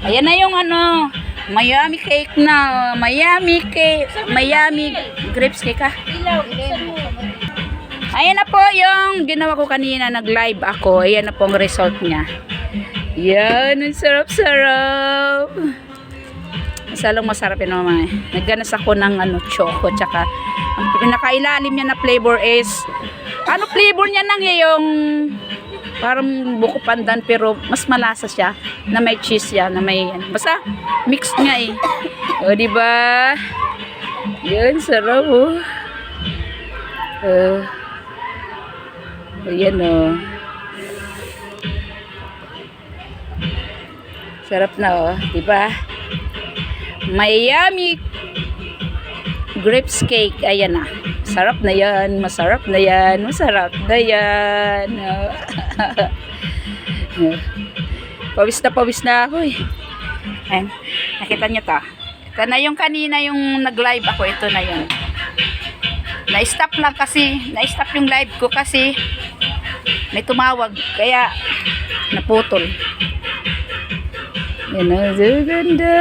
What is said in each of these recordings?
Ayan na yung ano, Miami cake na. Miami cake. Miami grapes cake ha. Ayan na po yung ginawa ko kanina. Nag-live ako. Ayan na po ang result niya. Yan. Ang sarap-sarap. Masalong masarap yun naman. Nagganas ako ng ano, choco. Tsaka ang pinakailalim niya na flavor is ano flavor niya nang yung parang buko pandan pero mas malasa siya na may cheese yan na may basta mix niya eh. O di ba? Yan sarap oh. Ayan oh. Sarap na oh, di ba? Miami grapes cake, ayan na. Sarap na yan, masarap na yan, masarap na yan. Pawis na ako eh. Ayan, nakita nyo to. Ito na yung kanina yung nag-live ako, ito na yun. Na-stop lang kasi, na-stop yung live ko kasi may tumawag, kaya naputol. Yan na, ganda.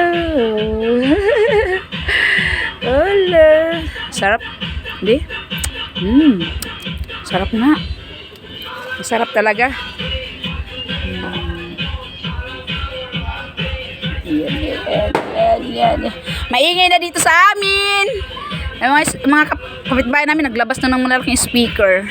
Hola. Sarap. Hindi? Sarap na. Masarap talaga. Yan. Maingay na dito sa amin. Mga kapitbahay namin naglabas na ng malalaking speaker.